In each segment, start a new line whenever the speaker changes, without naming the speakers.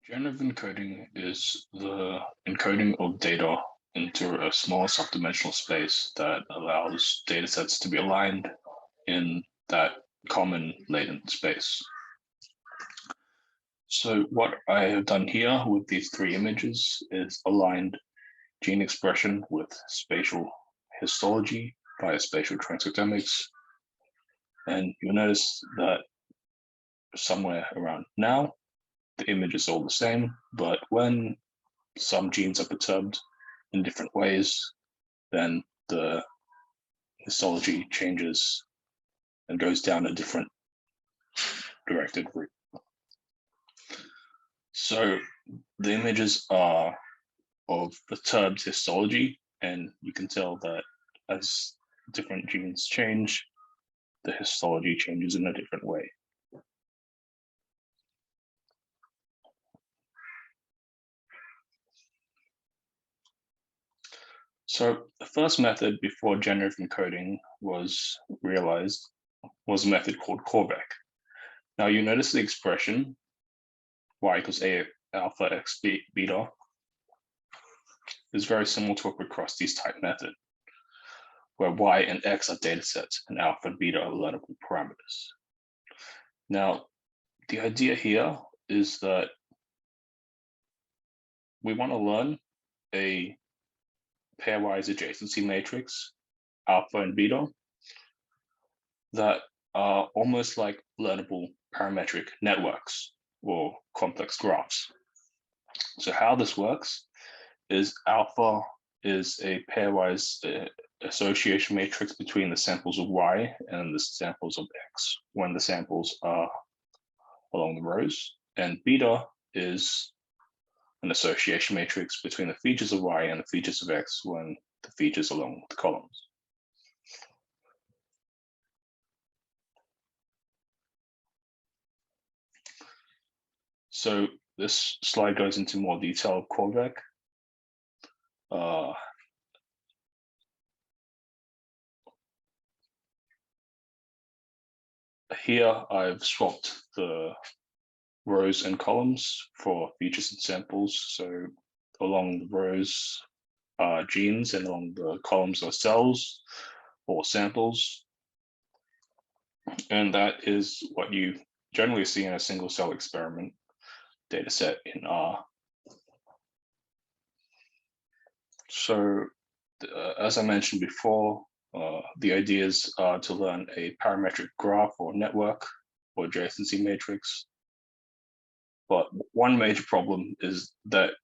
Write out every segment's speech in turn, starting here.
Generative encoding is the encoding of data into a small subdimensional space that allows datasets to be aligned in that common latent space. So what I have done here with these three images is aligned gene expression with spatial histology via spatial transcriptomics. And you'll notice that somewhere around now, the image is all the same, but when some genes are perturbed in different ways, then the histology changes and goes down a different directed route. So the images are of perturbed histology, and you can tell that as different genes change, the histology changes in a different way. So the first method before generative encoding was realized was a method called Callback. Now you notice the expression y equals a alpha x beta is very similar to a Procrustes type method, where y and x are datasets and alpha and beta are learnable parameters. Now, the idea here is that we want to learn a pairwise adjacency matrix, alpha and beta, that are almost like learnable parametric networks or complex graphs. So how this works is alpha is a pairwise association matrix between the samples of y and the samples of x when the samples are along the rows, and beta is an association matrix between the features of y and the features of x when the features along the columns. So this slide goes into more detail of Callback. Here I've swapped the rows and columns for features and samples. So along the rows are genes and along the columns are cells or samples. And that is what you generally see in a single cell experiment dataset in R. So as I mentioned before, the ideas are to learn a parametric graph or network or adjacency matrix. But one major problem is that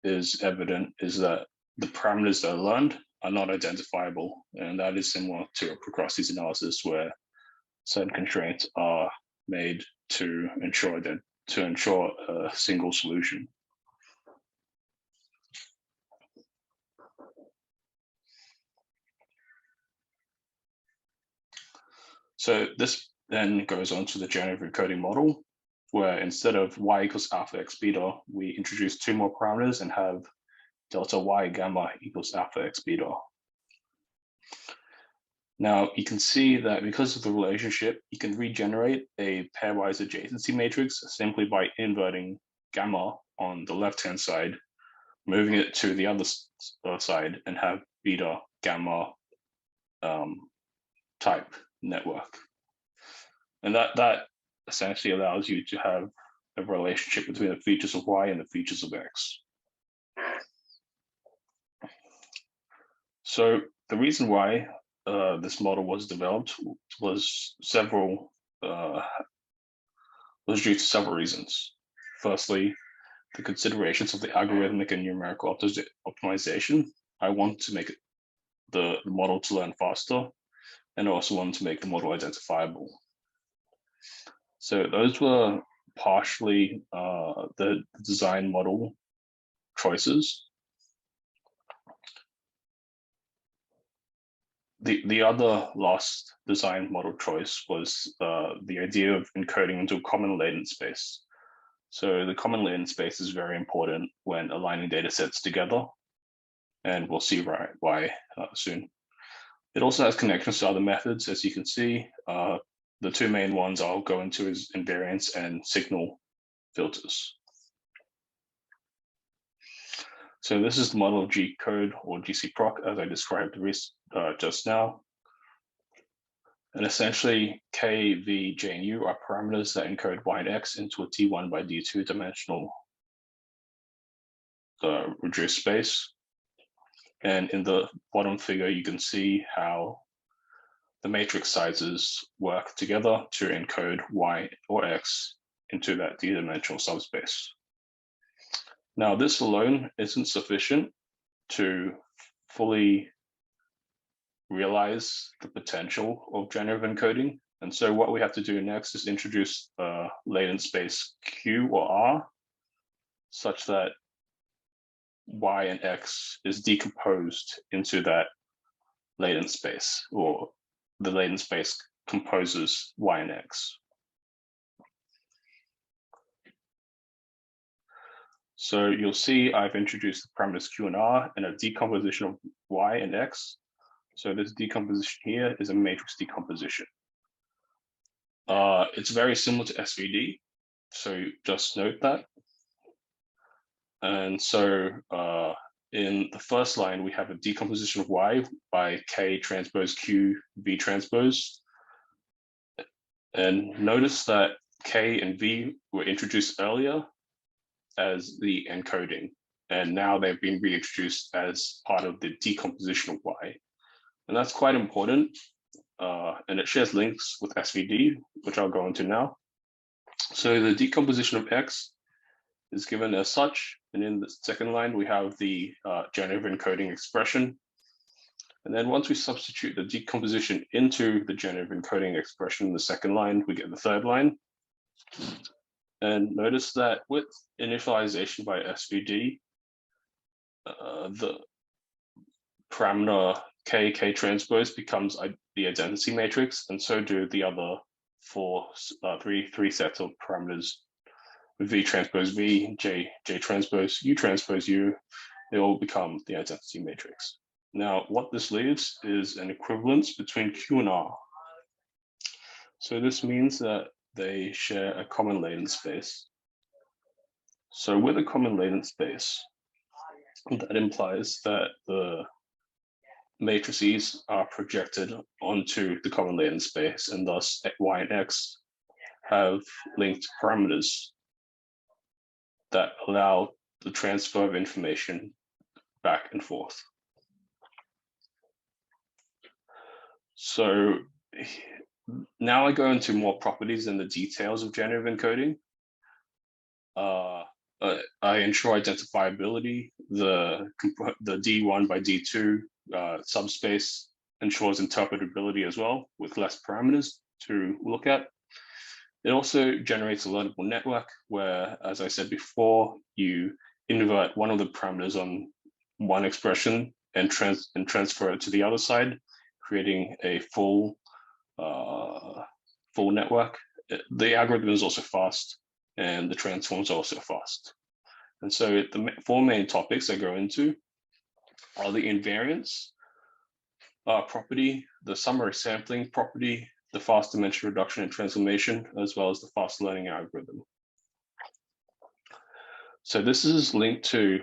is evident is that the parameters that are learned are not identifiable, and that is similar to a Procrustes analysis where certain constraints are made to ensure a single solution. So this then goes on to the generative encoding model, where instead of y equals alpha x beta, we introduce two more parameters and have delta y gamma equals alpha x beta. Now you can see that because of the relationship, you can regenerate a pairwise adjacency matrix simply by inverting gamma on the left-hand side, moving it to the other side, and have beta gamma type network. And that essentially allows you to have a relationship between the features of y and the features of x. So the reason why this model was developed was due to several reasons. Firstly, the considerations of the algorithmic and numerical optimization. I want to make the model to learn faster, and also want to make the model identifiable. So those were partially the design model choices. The other last design model choice was the idea of encoding into a common latent space. So the common latent space is very important when aligning data sets together, and we'll see why soon. It also has connections to other methods, as you can see. The two main ones I'll go into is invariance and signal filters. So this is the model of G code or GC-proc as I described just now. And essentially, K, V, J, and U are parameters that encode Y and X into a D1 by D2 dimensional reduced space. And in the bottom figure, you can see how the matrix sizes work together to encode Y or X into that D-dimensional subspace. Now, this alone isn't sufficient to fully realize the potential of generative encoding. And so what we have to do next is introduce a latent space Q or R such that Y and X is decomposed into that latent space, or the latent space composes Y and X. So you'll see I've introduced the parameters Q and R and a decomposition of Y and X. So this decomposition here is a matrix decomposition. It's very similar to SVD, so just note that. And so in the first line, we have a decomposition of Y by K transpose Q V transpose. And notice that K and V were introduced earlier as the encoding, and now they've been reintroduced as part of the decomposition of Y. And that's quite important. And it shares links with SVD, which I'll go into now. So the decomposition of X is given as such. And in the second line, we have the generative encoding expression. And then once we substitute the decomposition into the generative encoding expression in the second line, we get the third line. And notice that with initialization by SVD, the parameter K transpose becomes the identity matrix, and so do the other three sets of parameters: V transpose V, J transpose U, they all become the identity matrix. Now, what this leaves is an equivalence between Q and R. So this means that they share a common latent space. So with a common latent space, that implies that the matrices are projected onto the common latent space, and thus Y and X have linked parameters that allow the transfer of information back and forth. So now I go into more properties and the details of generative encoding. I ensure identifiability. The D1 by D2 subspace ensures interpretability as well, with less parameters to look at. It also generates a learnable network where, as I said before, you invert one of the parameters on one expression and transfer it to the other side, creating a full network. The algorithm is also fast, and the transforms are also fast. And so the four main topics I go into are the invariance property, the summary sampling property, the fast dimension reduction and transformation, as well as the fast learning algorithm. So this is linked to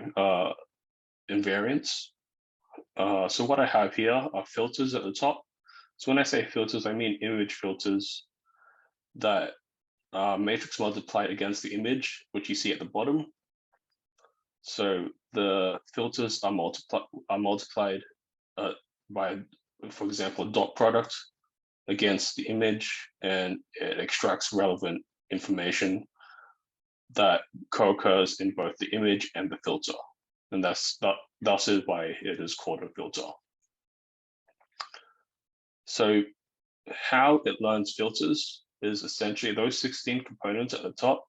invariance. So what I have here are filters at the top. So when I say filters, I mean image filters that are matrix multiplied against the image, which you see at the bottom. So the filters are multiplied by, for example, a dot product against the image, and it extracts relevant information that co-occurs in both the image and the filter. And thus is why it is called a filter. So how it learns filters is essentially those 16 components at the top.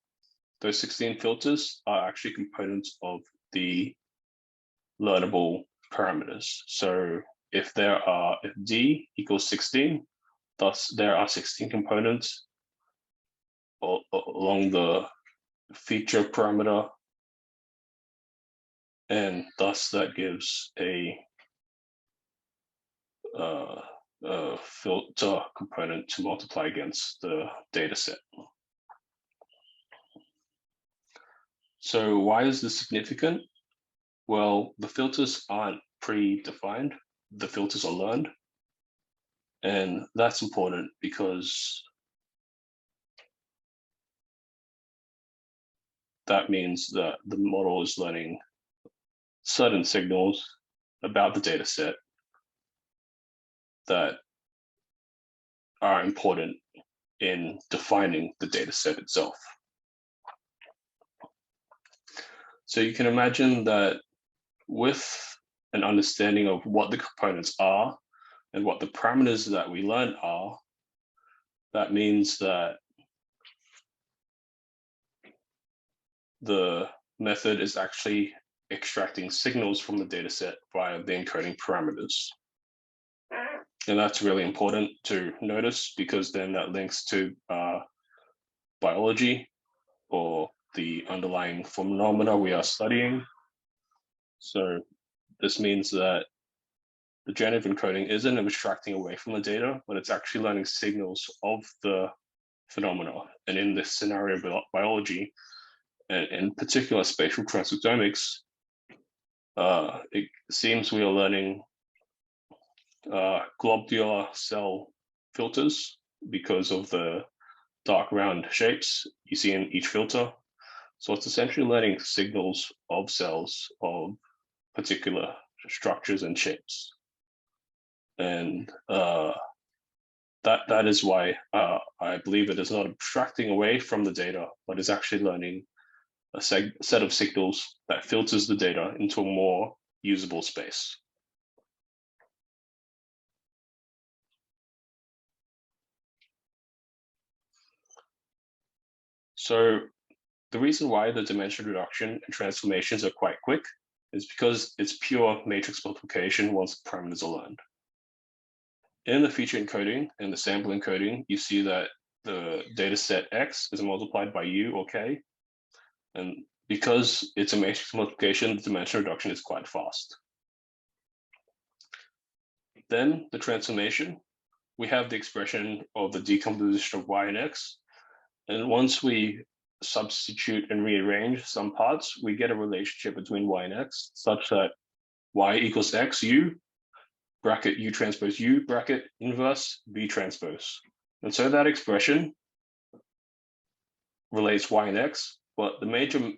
Those 16 filters are actually components of the learnable parameters. So if D equals 16, thus there are 16 components along the feature parameter, and thus that gives a filter component to multiply against the data set. So why is this significant? Well, the filters aren't predefined, the filters are learned. And that's important because that means that the model is learning certain signals about the data set that are important in defining the data set itself. So you can imagine that with an understanding of what the components are and what the parameters that we learn are, that means that the method is actually extracting signals from the data set via the encoding parameters. And that's really important to notice because then that links to biology or the underlying phenomena we are studying. So this means that the generative encoding isn't abstracting away from the data, but it's actually learning signals of the phenomena. And in this scenario of biology, and in particular spatial transcriptomics, it seems we are learning globular cell filters because of the dark round shapes you see in each filter. So it's essentially learning signals of cells of particular structures and shapes. And that is why I believe it is not abstracting away from the data, but is actually learning a set of signals that filters the data into a more usable space. So the reason why the dimension reduction and transformations are quite quick is because it's pure matrix multiplication once the parameters are learned. In the feature encoding and the sample encoding, you see that the data set X is multiplied by U or K. And because it's a matrix multiplication, the dimension reduction is quite fast. Then the transformation, we have the expression of the decomposition of Y and X. And once we substitute and rearrange some parts, we get a relationship between Y and X such that Y equals X, U, bracket U transpose U, bracket inverse B transpose. And so that expression relates Y and X, but the major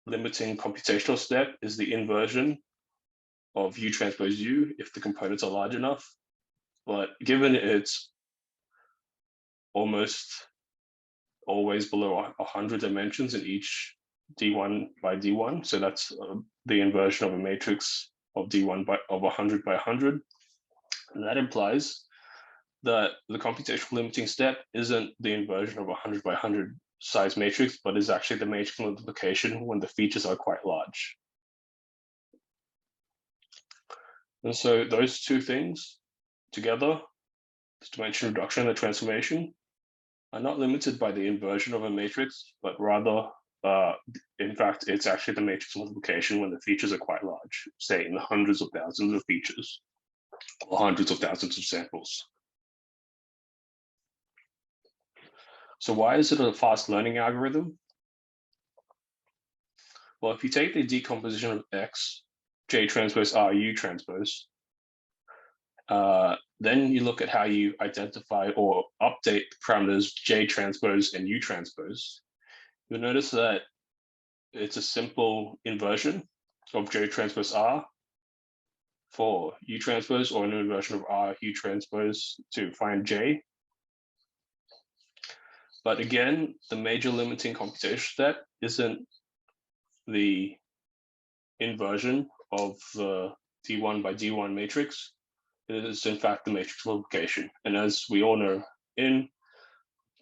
limiting computational step is the inversion of U transpose U if the components are large enough. But given it's almost always below 100 dimensions in each D1 by D1, so that's the inversion of a matrix of D1 of 100 by 100. And that implies that the computational limiting step isn't the inversion of 100 by 100 size matrix, but is actually the matrix multiplication when the features are quite large. And so those two things together, this dimension reduction and the transformation, are not limited by the inversion of a matrix, but rather, in fact, it's actually the matrix multiplication when the features are quite large, say in the hundreds of thousands of features or hundreds of thousands of samples. So why is it a fast learning algorithm? Well, if you take the decomposition of X, J transpose R, U transpose, then you look at how you identify or update the parameters J transpose and U transpose. You'll notice that it's a simple inversion of J transpose R for U transpose, or an inversion of R U transpose to find J. But again, the major limiting computation step isn't the inversion of the D1 by D1 matrix. It is in fact the matrix multiplication. And as we all know, in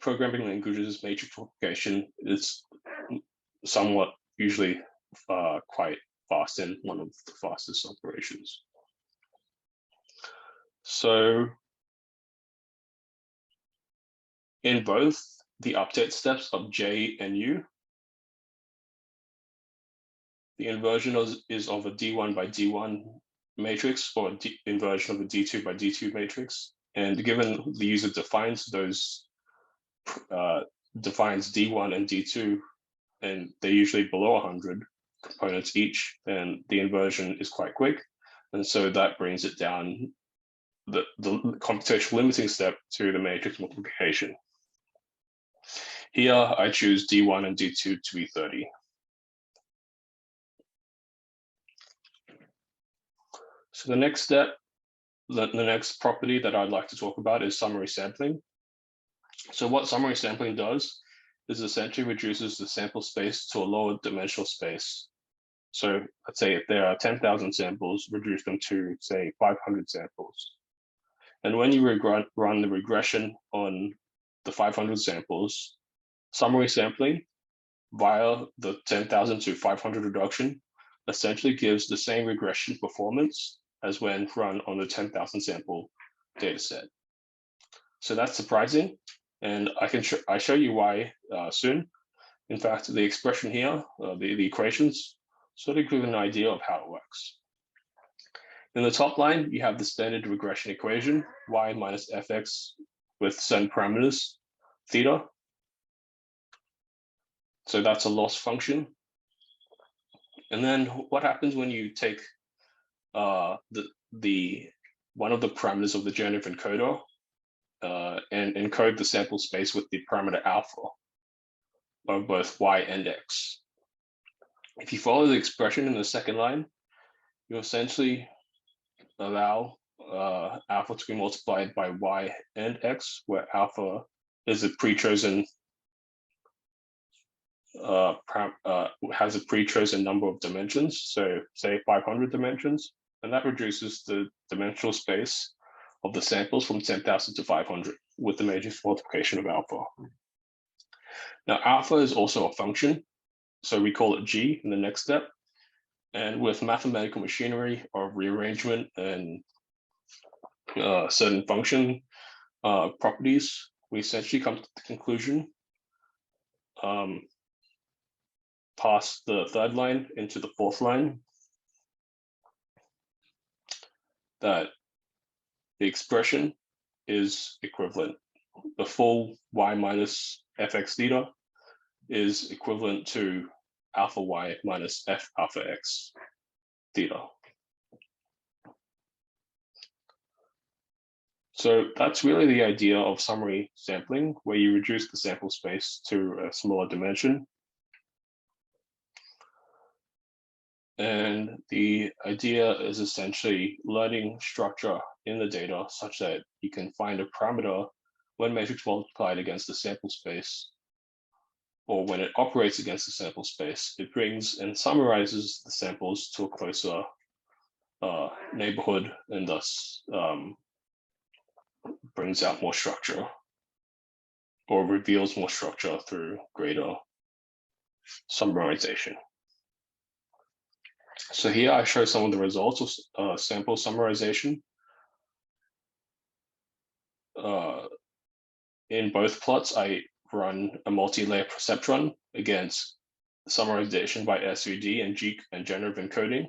programming languages, matrix multiplication is somewhat usually quite fast and one of the fastest operations. So in both the update steps of J and U, the inversion is of a D1 by D1 matrix or inversion of a D2 by D2 matrix. And given the user defines those, defines D1 and D2, and they're usually below 100, components each, then the inversion is quite quick. And so that brings it down the computational limiting step to the matrix multiplication. Here, I choose D1 and D2 to be 30. So the next step, the next property that I'd like to talk about is summary sampling. So what summary sampling does is essentially reduces the sample space to a lower dimensional space. So let's say if there are 10,000 samples, reduce them to, say, 500 samples. And when you run the regression on the 500 samples, summary sampling via the 10,000 to 500 reduction essentially gives the same regression performance as when run on the 10,000 sample data set. So that's surprising, and I show you why soon. In fact, the expression here, the equations, sort of give an idea of how it works. In the top line, you have the standard regression equation, y minus fx with certain parameters, theta. So that's a loss function. And then what happens when you take one of the parameters of the generative encoder and encode the sample space with the parameter alpha of both y and x. If you follow the expression in the second line, you essentially allow alpha to be multiplied by y and x, where alpha is a pre-chosen has a pre-chosen number of dimensions, so say 500 dimensions, and that reduces the dimensional space of the samples from 10,000 to 500 with the matrix multiplication of alpha. Now, alpha is also a function, so we call it g in the next step. And with mathematical machinery of rearrangement and certain function properties, we essentially come to the conclusion past the third line into the fourth line that the expression is equivalent. The full y minus fx theta is equivalent to alpha y minus f alpha x theta. So that's really the idea of summary sampling, where you reduce the sample space to a smaller dimension. And the idea is essentially learning structure in the data such that you can find a parameter when matrix multiplied against the sample space, or when it operates against the sample space, it brings and summarizes the samples to a closer neighborhood, and thus brings out more structure or reveals more structure through greater summarization. So here I show some of the results of sample summarization. In both plots, I run a multi-layer perceptron against summarization by SVD and generative encoding.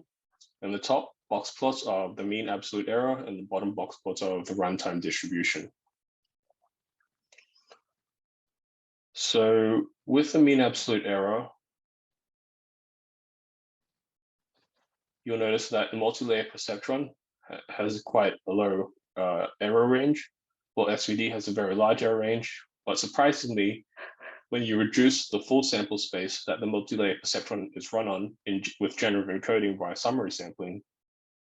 And the top box plots are the mean absolute error, and the bottom box plots are the runtime distribution. So with the mean absolute error, you'll notice that the multi-layer perceptron has quite a low error range, while SVD has a very large error range. But surprisingly, when you reduce the full sample space that the multi-layer perceptron is run on with generative encoding via summary sampling,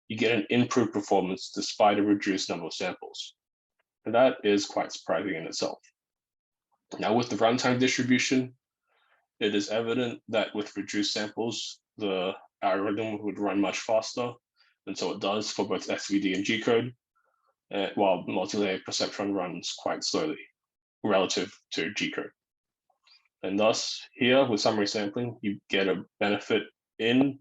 you get an improved performance despite a reduced number of samples. And that is quite surprising in itself. Now, with the runtime distribution, it is evident that with reduced samples, the algorithm would run much faster, and so it does for both SVD and G-code, while multi-layer perceptron runs quite slowly relative to G-code. And thus, here with summary sampling, you get a benefit in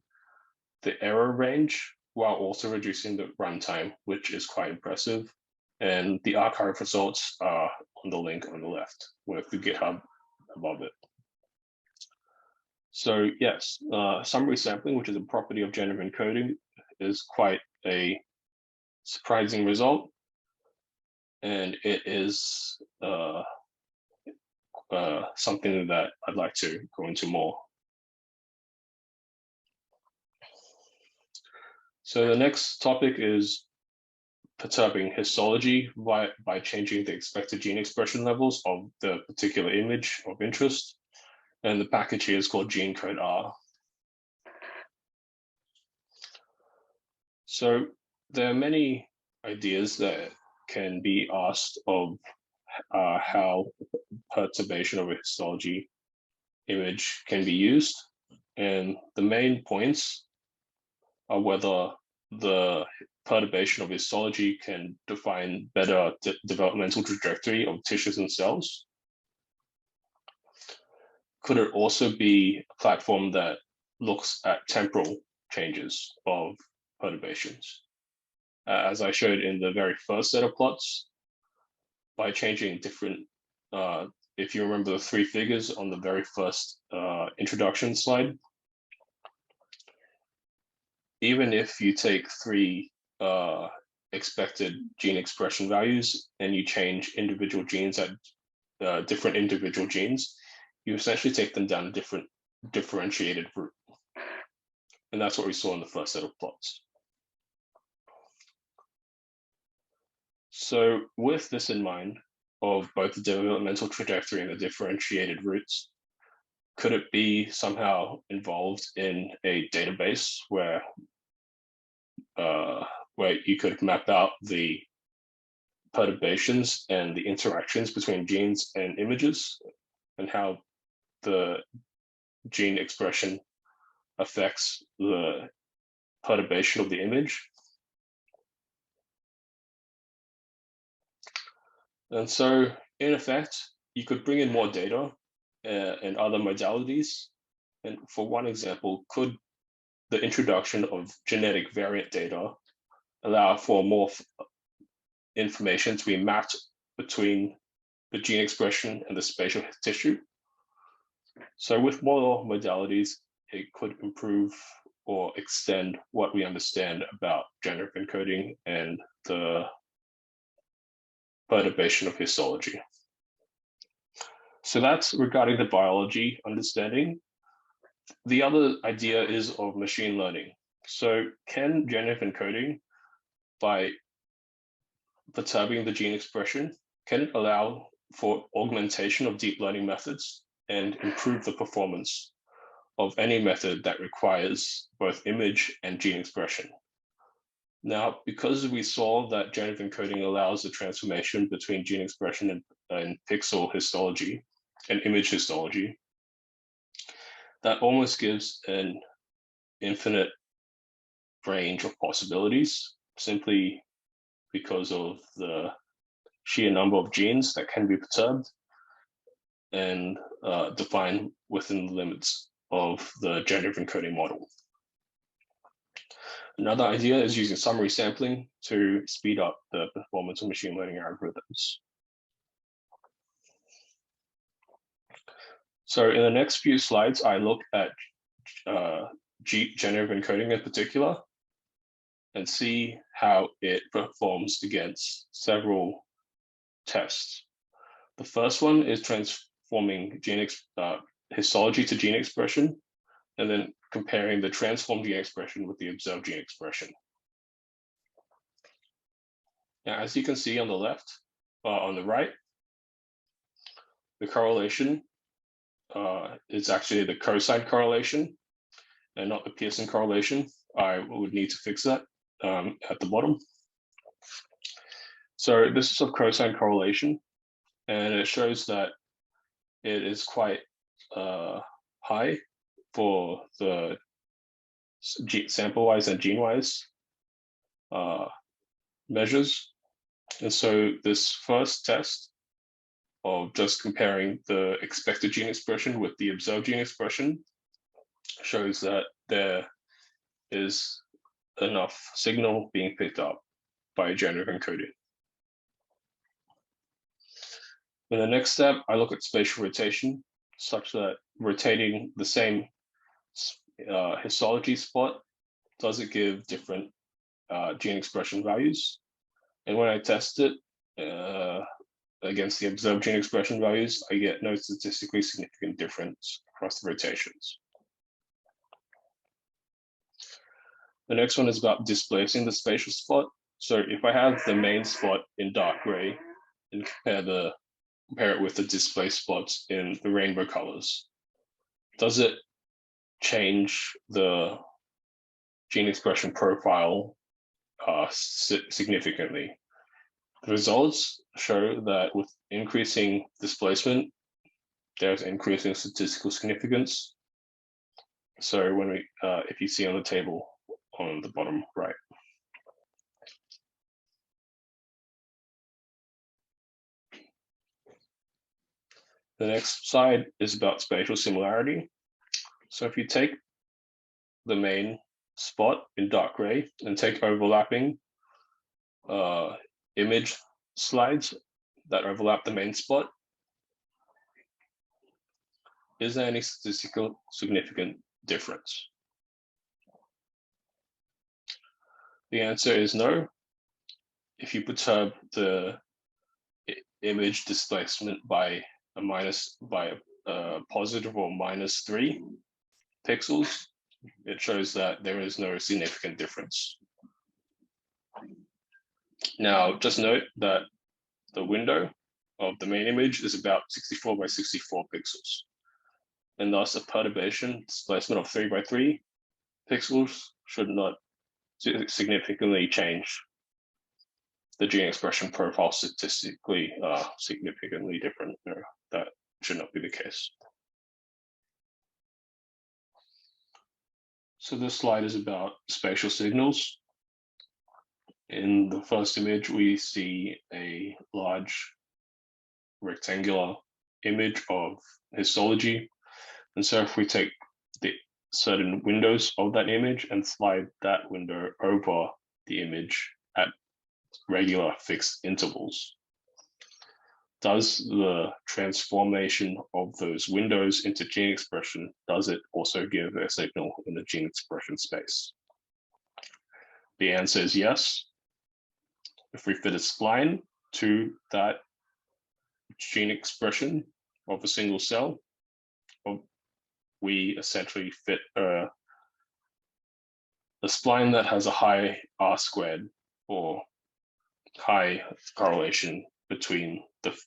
the error range while also reducing the runtime, which is quite impressive. And the archive results are on the link on the left with the GitHub above it. So yes, summary sampling, which is a property of generative encoding, is quite a surprising result. And it is something that I'd like to go into more. So the next topic is perturbing histology by changing the expected gene expression levels of the particular image of interest. And the package here is called GeneCode-R. So there are many ideas that can be asked of how perturbation of a histology image can be used. And the main points are whether the perturbation of histology can define better developmental trajectory of tissues and cells. Could it also be a platform that looks at temporal changes of perturbations? As I showed in the very first set of plots, by changing different, if you remember the three figures on the very first introduction slide, even if you take three expected gene expression values and you change individual genes at different individual genes, you essentially take them down a different differentiated route. And that's what we saw in the first set of plots. So with this in mind, of both the developmental trajectory and the differentiated routes, could it be somehow involved in a database where you could map out the perturbations and the interactions between genes and images, and how the gene expression affects the perturbation of the image? And so, in effect, you could bring in more data and other modalities. And for one example, could the introduction of genetic variant data allow for more information to be mapped between the gene expression and the spatial tissue? So with more modalities, it could improve or extend what we understand about generative encoding and the perturbation of histology. So that's regarding the biology understanding. The other idea is of machine learning. So can generative encoding, by perturbing the gene expression, can it allow for augmentation of deep learning methods and improve the performance of any method that requires both image and gene expression? Now, because we saw that generative encoding allows the transformation between gene expression and pixel histology and image histology, that almost gives an infinite range of possibilities, simply because of the sheer number of genes that can be perturbed and defined within the limits of the generative encoding model. Another idea is using summary sampling to speed up the performance of machine learning algorithms. So in the next few slides, I look at generative encoding in particular and see how it performs against several tests. The first one is transforming histology to gene expression, and then comparing the transformed gene expression with the observed gene expression. Now, as you can see on the left, on the right, the correlation is actually the cosine correlation and not the Pearson correlation. I would need to fix that at the bottom. So this is a cosine correlation, and it shows that it is quite high for the sample-wise and gene-wise measures. And so this first test of just comparing the expected gene expression with the observed gene expression shows that there is enough signal being picked up by generative encoding. In the next step, I look at spatial rotation, such that rotating the same histology spot doesn't give different gene expression values. And when I test it against the observed gene expression values, I get no statistically significant difference across the rotations. The next one is about displacing the spatial spot. So if I have the main spot in dark gray and compare it with the displaced spots in the rainbow colors, does it change the gene expression profile significantly? The results show that with increasing displacement, there's increasing statistical significance. So when we, if you see on the table on the bottom right. The next slide is about spatial similarity. So if you take the main spot in dark gray and take overlapping image slides that overlap the main spot, is there any statistical significant difference? The answer is no. If you perturb the image displacement by a positive or -3 pixels, it shows that there is no significant difference. Now, just note that the window of the main image is about 64 by 64 pixels, and thus a perturbation displacement of 3 by 3 pixels should not significantly change the gene expression profile statistically significantly different. No, that should not be the case. So this slide is about spatial signals. In the first image, we see a large rectangular image of histology. And so if we take the certain windows of that image and slide that window over the image at regular fixed intervals, does the transformation of those windows into gene expression, does it also give a signal in the gene expression space? The answer is yes. If we fit a spline to that gene expression of a single cell, we essentially fit a spline that has a high R squared or high correlation between the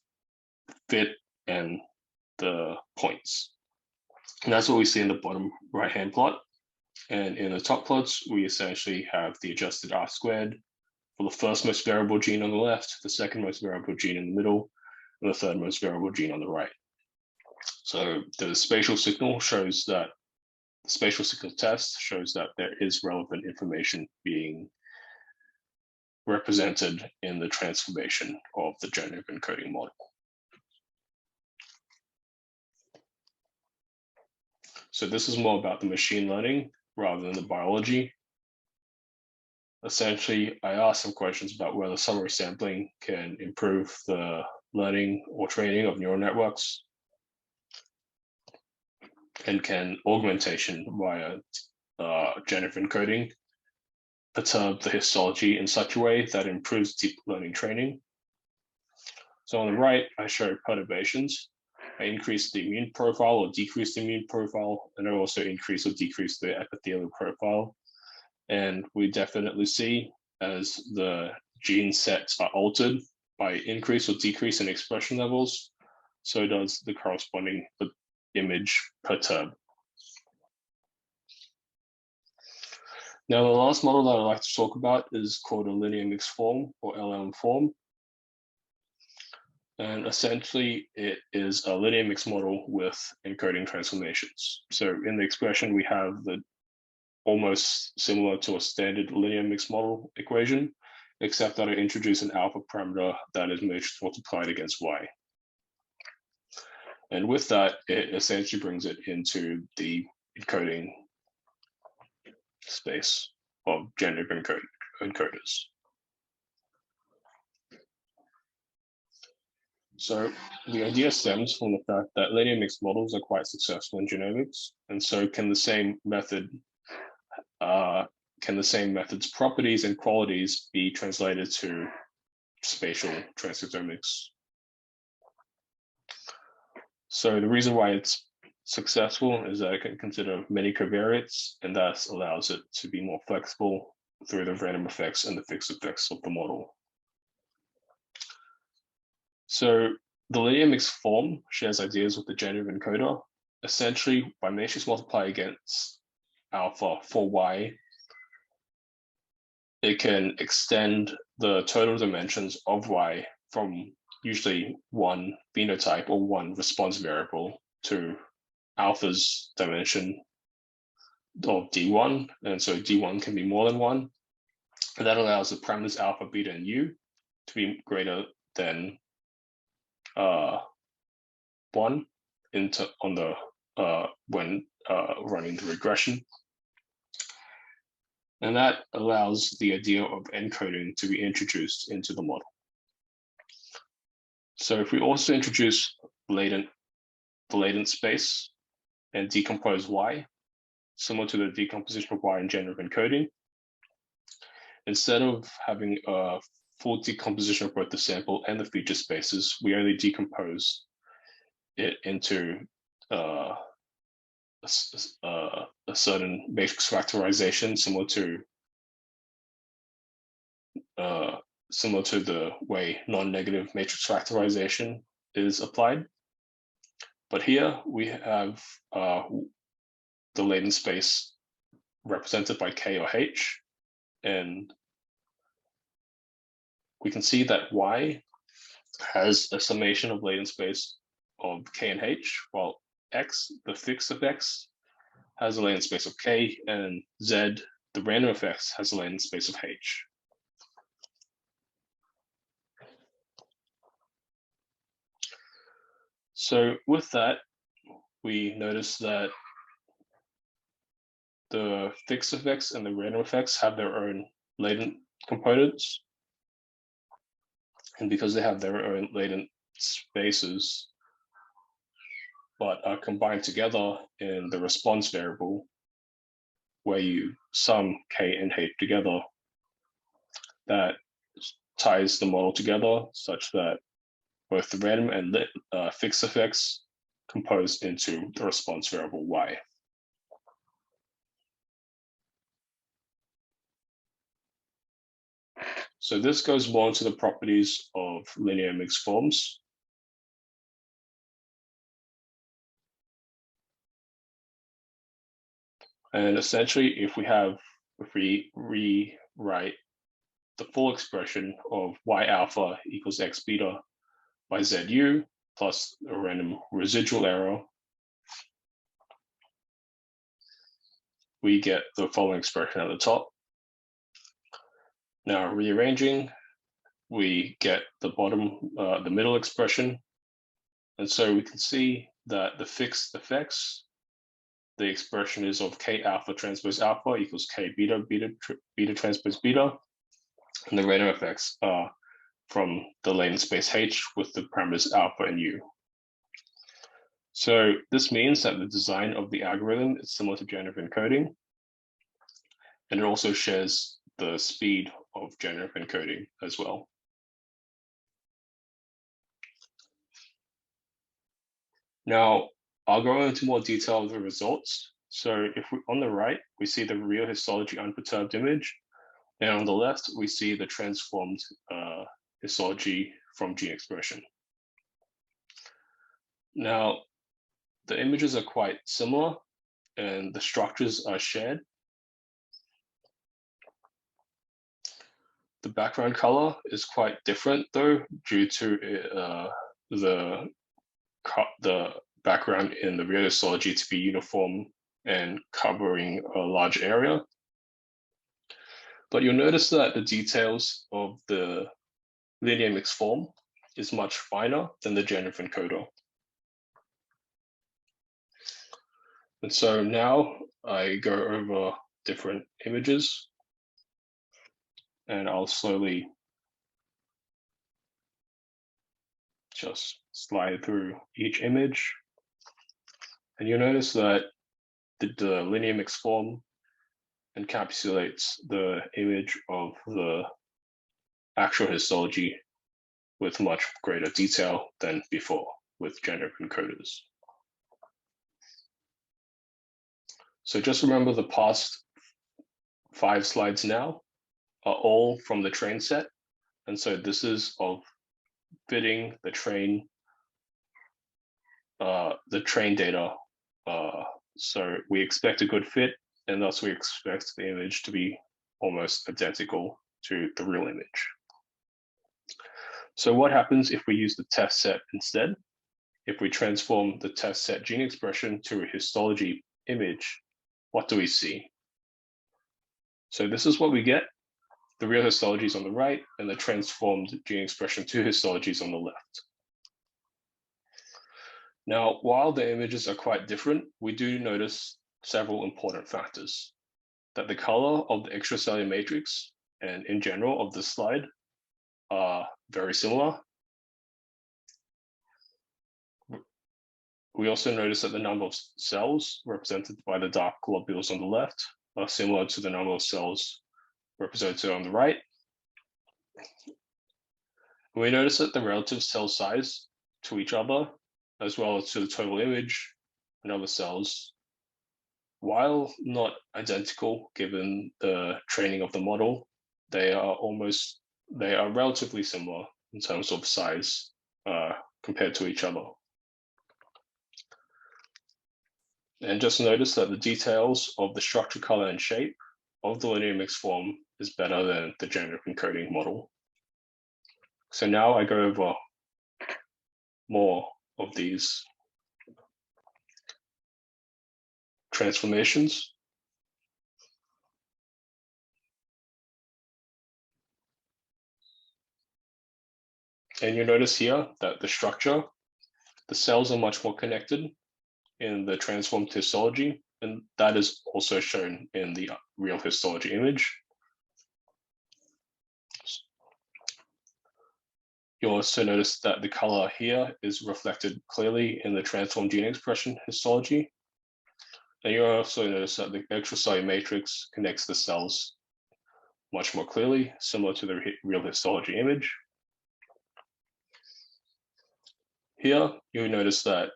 fit and the points. And that's what we see in the bottom right-hand plot. And in the top plots, we essentially have the adjusted R squared for the first most variable gene on the left, the second most variable gene in the middle, and the third most variable gene on the right. So the spatial signal shows that, the spatial signal test shows that there is relevant information being represented in the transformation of the generative encoding model. So this is more about the machine learning rather than the biology. Essentially, I asked some questions about whether summary sampling can improve the learning or training of neural networks, and can augmentation via generative encoding perturb the histology in such a way that improves deep learning training. So on the right, I show perturbations. I increase the immune profile or decrease the immune profile, and I also increase or decrease the epithelial profile. And we definitely see as the gene sets are altered by increase or decrease in expression levels, so does the corresponding image perturb. Now, the last model that I'd like to talk about is called a linear mixed form, or LM form. And essentially, it is a linear mixed model with encoding transformations. So in the expression, we have the almost similar to a standard linear mixed model equation, except that I introduce an alpha parameter that is multiplied against y. And with that, it essentially brings it into the encoding space of generative encoders. So the idea stems from the fact that linear mixed models are quite successful in genomics, and so can the same method's properties and qualities be translated to spatial transcriptomics? So the reason why it's successful is that it can consider many covariates, and thus allows it to be more flexible through the random effects and the fixed effects of the model. So the linear mixed form shares ideas with the generative encoder. Essentially, by matrix multiply against alpha for y, it can extend the total dimensions of y from usually one phenotype or one response variable to alpha's dimension of d1. And so d1 can be more than one. And that allows the parameters alpha, beta, and u to be greater than 1 on the when running the regression. And that allows the idea of encoding to be introduced into the model. So if we also introduce the latent space and decompose y, similar to the decomposition of y in generative encoding, instead of having a full decomposition of both the sample and the feature spaces, we only decompose it into a certain matrix factorization, similar to the way non-negative matrix factorization is applied. But here we have the latent space represented by k or h, and we can see that y has a summation of latent space of k and h, while x, the fixed of x, has a latent space of k, and z, the random effects, has a latent space of h. So with that, we notice that the fixed effects and the random effects have their own latent components. And because they have their own latent spaces, but are combined together in the response variable, where you sum k and h together, that ties the model together such that both the random and fixed effects compose into the response variable y. So this goes more into the properties of linear mixed forms. And essentially, if we rewrite the full expression of y alpha equals x beta by zu plus a random residual error, we get the following expression at the top. Now rearranging, we get the the middle expression. And so we can see that the fixed effects, the expression is of k alpha transpose alpha equals k beta beta transpose beta. And the random effects are from the latent space h with the parameters alpha and u. So this means that the design of the algorithm is similar to generative encoding, and it also shares the speed of generative encoding as well. Now, I'll go into more detail of the results. So on the right, we see the real histology unperturbed image, and on the left, we see the transformed histology from gene expression. Now, the images are quite similar, and the structures are shared. The background color is quite different, though, due to the background in the real histology to be uniform and covering a large area. But you'll notice that the details of the linear mixed form is much finer than the generative encoder. And so now I go over different images, and I'll slowly just slide through each image. And you'll notice that the linear mixed form encapsulates the image of the actual histology with much greater detail than before with generative encoders. So just remember the past 5 slides now are all from the train set. And so this is of fitting the train data. So we expect a good fit, and thus we expect the image to be almost identical to the real image. So what happens if we use the test set instead? If we transform the test set gene expression to a histology image, what do we see? So this is what we get. The real histology is on the right, and the transformed gene expression to histology is on the left. Now, while the images are quite different, we do notice several important factors. That the color of the extracellular matrix, and in general of the slide, are very similar. We also notice that the number of cells represented by the dark globules on the left are similar to the number of cells represented on the right. We notice that the relative cell size to each other, as well as to the total image and other cells, while not identical given the training of the model, they are relatively similar in terms of size compared to each other. And just notice that the details of the structure, color, and shape of the linear mixed form is better than the generative encoding model. So now I go over more of these transformations. And you notice here that the structure, the cells are much more connected in the transformed histology, and that is also shown in the real histology image. You'll also notice that the color here is reflected clearly in the transformed gene expression histology. And you'll also notice that the extracellular matrix connects the cells much more clearly, similar to the real histology image. Here, you'll notice that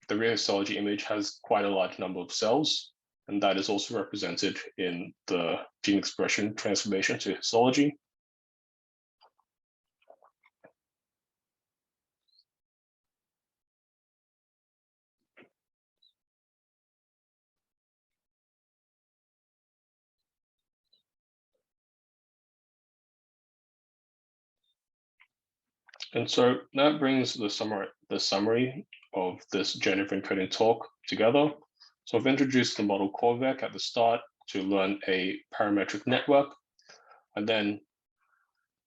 the real histology image has quite a large number of cells, and that is also represented in the gene expression transformation to histology. And so that brings the summary of this generative encoding talk together. So I've introduced the model Callback at the start to learn a parametric network, and then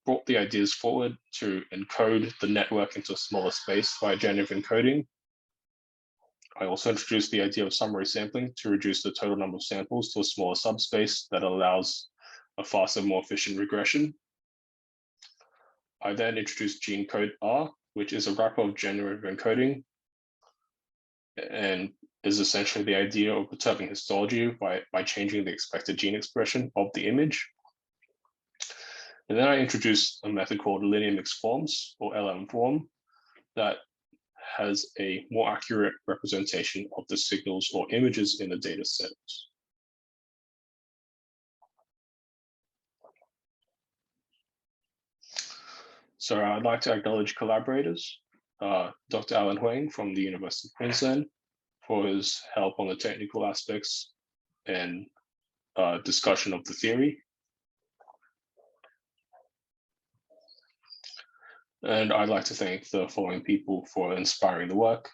brought the ideas forward to encode the network into a smaller space via generative encoding. I also introduced the idea of summary sampling to reduce the total number of samples to a smaller subspace that allows a faster, more efficient regression. I then introduced gene code R, which is a wrapper of generative encoding, and is essentially the idea of perturbing histology by changing the expected gene expression of the image. And then I introduced a method called linear mixed forms, or LM form, that has a more accurate representation of the signals or images in the data set. So I'd like to acknowledge collaborators, Dr. Alan Huang from the University of Queensland for his help on the technical aspects and discussion of the theory. And I'd like to thank the following people for inspiring the work,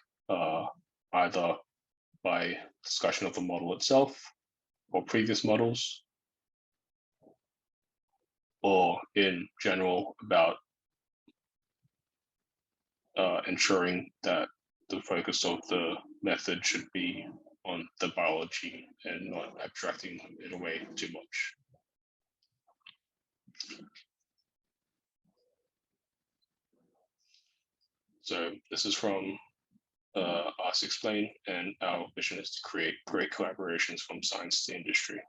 either by discussion of the model itself or previous models, or in general about ensuring that the focus of the method should be on the biology and not abstracting it away too much. So this is from us Explain, and our mission is to create great collaborations from science to industry.